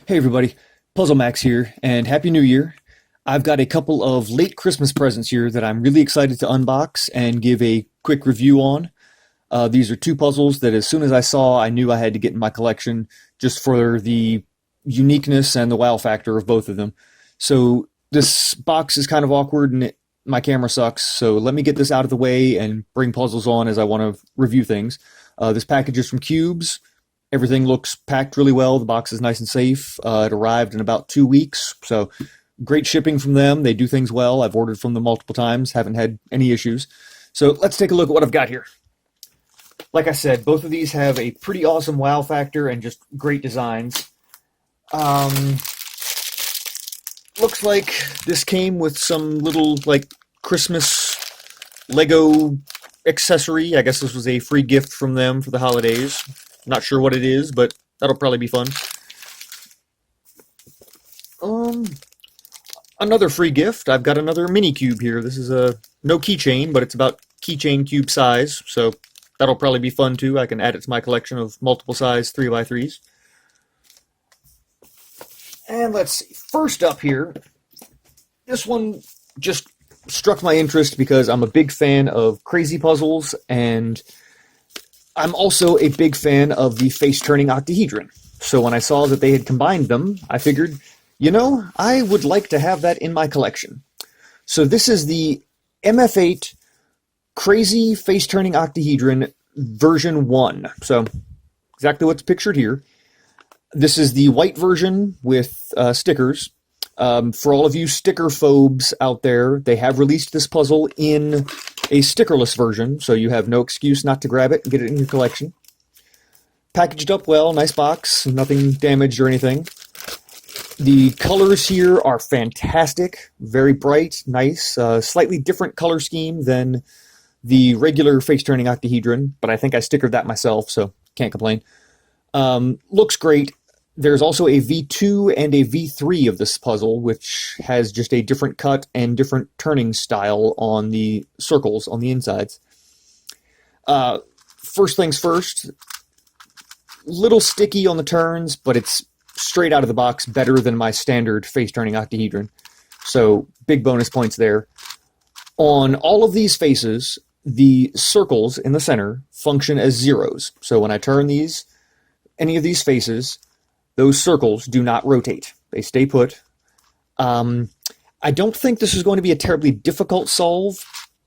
Hey everybody, Puzzle Max here, and Happy New Year. I've got a couple of late Christmas presents here that I'm really excited to unbox and give a quick review on. These are two puzzles that as soon as I saw, I knew I had to get in my collection just for the uniqueness and the wow factor of both of them. So this box is kind of awkward and my camera sucks, so let me get this out of the way and bring puzzles on as I want to review things. This package is from Cubes. Everything looks packed really well. The box is nice and safe. It arrived in about 2 weeks, so great shipping from them. They do things well. I've ordered from them multiple times, haven't had any issues. So let's take a look at what I've got here. Like I said, both of these have a pretty awesome wow factor and just great designs. Looks like this came with some little like Christmas Lego accessory. I guess this was a free gift from them for the holidays. Not sure what it is, but that'll probably be fun. Another free gift. I've got another mini cube here. This is a no keychain, but it's about keychain cube size, so that'll probably be fun too. I can add it to my collection of multiple size 3x3s. And let's see. First up here, this one just struck my interest because I'm a big fan of crazy puzzles, and I'm also a big fan of the face-turning octahedron. So when I saw that they had combined them, I figured, you know, I would like to have that in my collection. So this is the MF8 Crazy Face-Turning Octahedron version 1. So exactly what's pictured here. This is the white version with stickers. For all of you sticker phobes out there, they have released this puzzle in a stickerless version, so you have no excuse not to grab it and get it in your collection. Packaged up well, nice box, nothing damaged or anything. The colors here are fantastic, very bright, nice, slightly different color scheme than the regular face-turning octahedron, but I think I stickered that myself, so can't complain. Looks great. There's also a V2 and a V3 of this puzzle, which has just a different cut and different turning style on the circles on the insides. First things first, little sticky on the turns, but it's straight out of the box better than my standard face-turning octahedron. So big bonus points there. On all of these faces, the circles in the center function as zeros. So when I turn any of these faces, those circles do not rotate. They stay put. I don't think this is going to be a terribly difficult solve,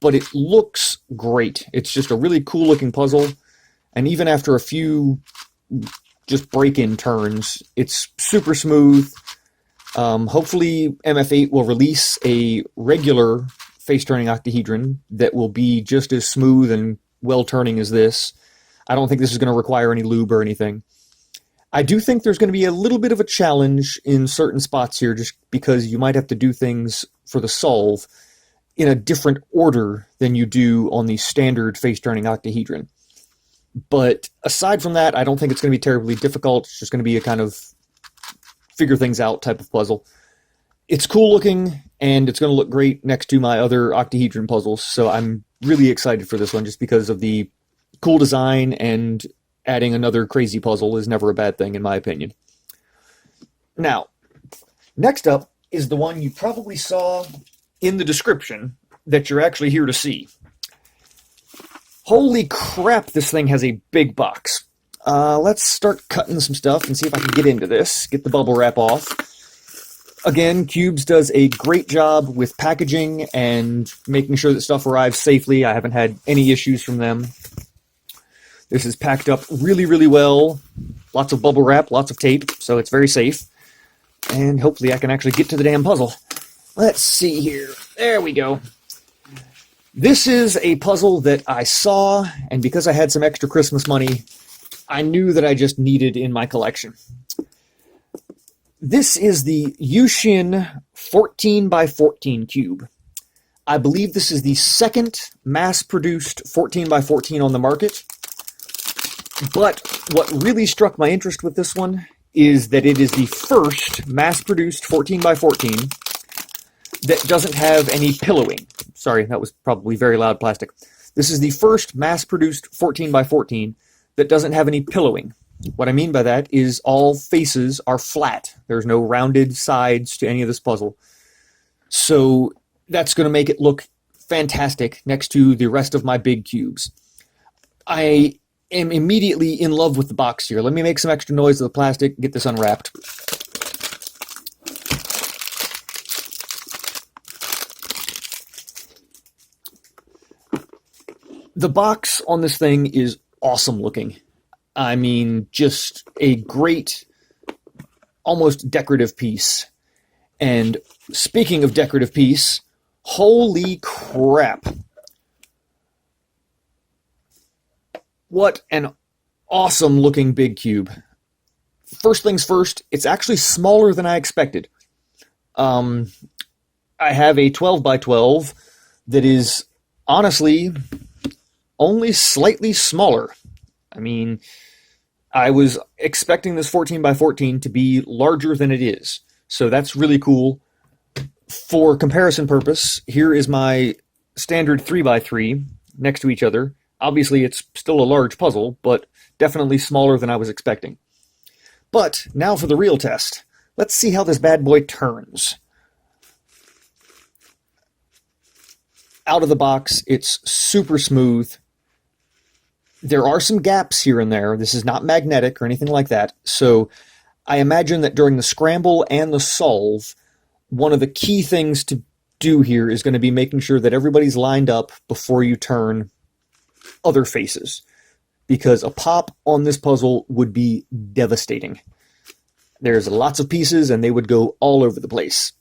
but it looks great. It's just a really cool looking puzzle. And even after a few just break-in turns, it's super smooth. Hopefully MF8 will release a regular face-turning octahedron that will be just as smooth and well-turning as this. I don't think this is going to require any lube or anything. I do think there's going to be a little bit of a challenge in certain spots here, just because you might have to do things for the solve in a different order than you do on the standard face-turning octahedron. But aside from that, I don't think it's going to be terribly difficult. It's just going to be a kind of figure things out type of puzzle. It's cool looking, and it's going to look great next to my other octahedron puzzles, so I'm really excited for this one just because of the cool design, and adding another crazy puzzle is never a bad thing in my opinion. Now, next up is the one you probably saw in the description that you're actually here to see. Holy crap, this thing has a big box. Let's start cutting some stuff and see if I can get into this. Get the bubble wrap off. Again, Cubes does a great job with packaging and making sure that stuff arrives safely. I haven't had any issues from them. This is packed up really, really well. Lots of bubble wrap, lots of tape, so it's very safe. And hopefully I can actually get to the damn puzzle. Let's see here. There we go. This is a puzzle that I saw, and because I had some extra Christmas money, I knew that I just needed in my collection. This is the YuXin 14x14 cube. I believe this is the second mass-produced 14x14 on the market. But what really struck my interest with this one is that it is the first mass-produced 14x14 that doesn't have any pillowing. Sorry, that was probably very loud plastic. This is the first mass-produced 14x14 that doesn't have any pillowing. What I mean by that is all faces are flat. There's no rounded sides to any of this puzzle. So that's going to make it look fantastic next to the rest of my big cubes. I am immediately in love with the box here. Let me make some extra noise with the plastic, get this unwrapped. The box on this thing is awesome looking. I mean, just a great, almost decorative piece. And speaking of decorative piece, holy crap. What an awesome looking big cube. First things first, it's actually smaller than I expected. I have a 12 by 12 that is honestly only slightly smaller. I mean, I was expecting this 14 by 14 to be larger than it is. So that's really cool. For comparison purpose, here is my standard 3 by 3 next to each other. Obviously, it's still a large puzzle, but definitely smaller than I was expecting. But now for the real test. Let's see how this bad boy turns. Out of the box, it's super smooth. There are some gaps here and there. This is not magnetic or anything like that. So I imagine that during the scramble and the solve, one of the key things to do here is going to be making sure that everybody's lined up before you turn other faces. Because a pop on this puzzle would be devastating. There's lots of pieces and they would go all over the place.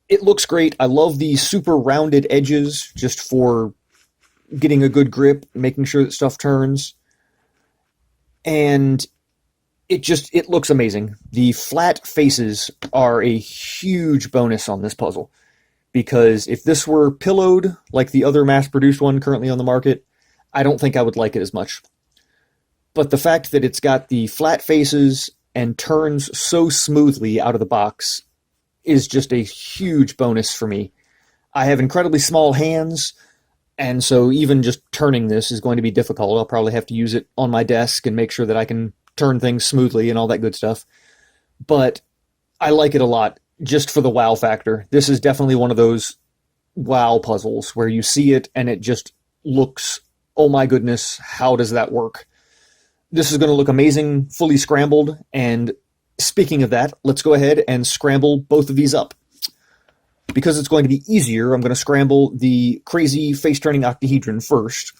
It looks great. I love the super rounded edges just for getting a good grip, making sure that stuff turns. And it looks amazing. The flat faces are a huge bonus on this puzzle. Because if this were pillowed like the other mass-produced one currently on the market, I don't think I would like it as much. But the fact that it's got the flat faces and turns so smoothly out of the box is just a huge bonus for me. I have incredibly small hands, and so even just turning this is going to be difficult. I'll probably have to use it on my desk and make sure that I can turn things smoothly and all that good stuff. But I like it a lot just for the wow factor. This is definitely one of those wow puzzles where you see it and it just looks, oh my goodness, how does that work? This is going to look amazing, fully scrambled. And speaking of that, let's go ahead and scramble both of these up. Because it's going to be easier, I'm going to scramble the crazy face-turning octahedron first.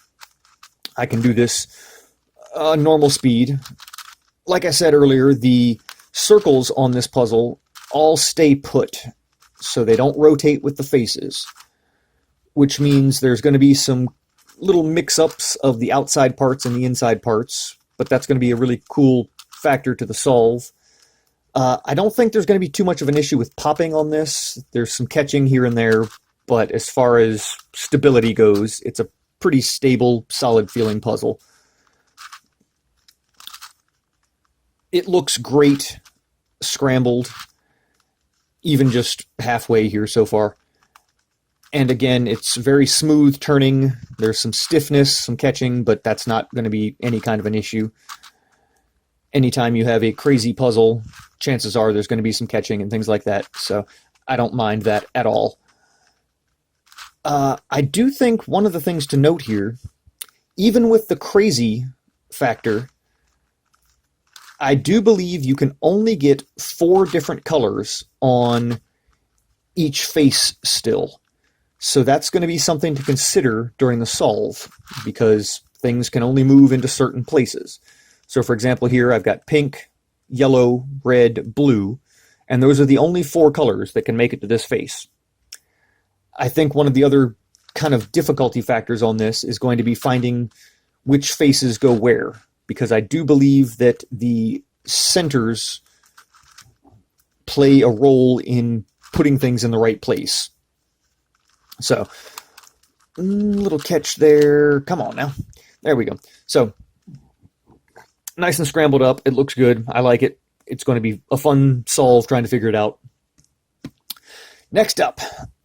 I can do this normal speed. Like I said earlier, the circles on this puzzle all stay put, so they don't rotate with the faces, which means there's going to be some little mix-ups of the outside parts and the inside parts, but that's going to be a really cool factor to the solve. I don't think there's going to be too much of an issue with popping on this. There's some catching here and there, but as far as stability goes, it's a pretty stable, solid-feeling puzzle. It looks great scrambled, even just halfway here so far. And again, it's very smooth turning. There's some stiffness, some catching, but that's not going to be any kind of an issue. Anytime you have a crazy puzzle, chances are there's going to be some catching and things like that, so I don't mind that at all. I do think one of the things to note here, even with the crazy factor, I do believe you can only get 4 different colors on each face still. So that's going to be something to consider during the solve, because things can only move into certain places. So for example here I've got pink, yellow, red, blue, and those are the only 4 colors that can make it to this face. I think one of the other kind of difficulty factors on this is going to be finding which faces go where, because I do believe that the centers play a role in putting things in the right place. So, little catch there. Come on now. There we go. So, nice and scrambled up. It looks good. I like it. It's going to be a fun solve trying to figure it out. Next up,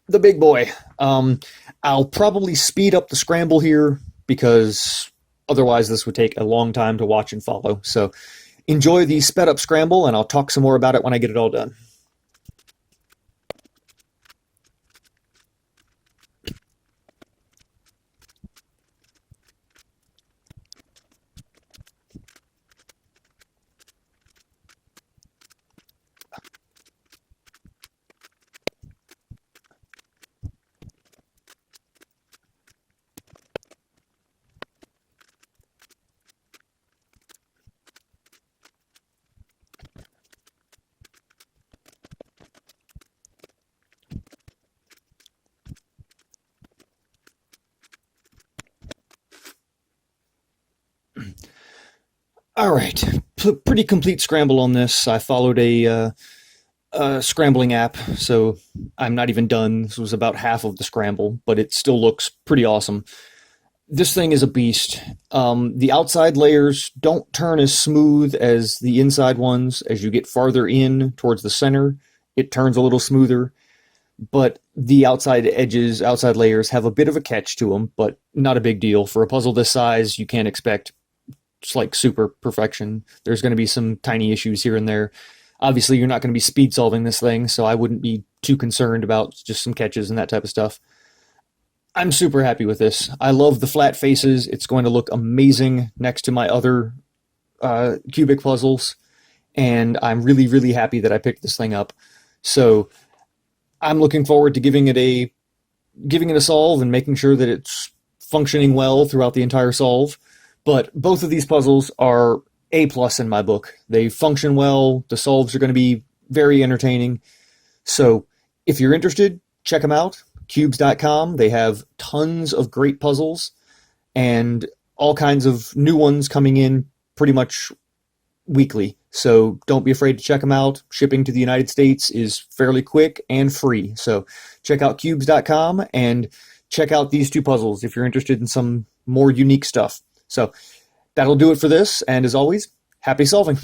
the big boy. I'll probably speed up the scramble here because Otherwise, this would take a long time to watch and follow. So enjoy the sped up scramble, and I'll talk some more about it when I get it all done. All right, pretty complete scramble on this. I followed a scrambling app, so I'm not even done. This was about half of the scramble, but it still looks pretty awesome. This thing is a beast. The outside layers don't turn as smooth as the inside ones. As you get farther in towards the center, it turns a little smoother. But the outside edges, outside layers have a bit of a catch to them, but not a big deal. For a puzzle this size, you can't expect just like super perfection. There's going to be some tiny issues here and there. Obviously, you're not going to be speed solving this thing, so I wouldn't be too concerned about just some catches and that type of stuff. I'm super happy with this. I love the flat faces. It's going to look amazing next to my other cubic puzzles, and I'm really, really happy that I picked this thing up. So I'm looking forward to giving it a solve and making sure that it's functioning well throughout the entire solve. But both of these puzzles are A+ in my book. They function well. The solves are going to be very entertaining. So if you're interested, check them out. Cubes.com. They have tons of great puzzles and all kinds of new ones coming in pretty much weekly. So don't be afraid to check them out. Shipping to the United States is fairly quick and free. So check out Cubes.com and check out these two puzzles if you're interested in some more unique stuff. So that'll do it for this. And as always, happy solving.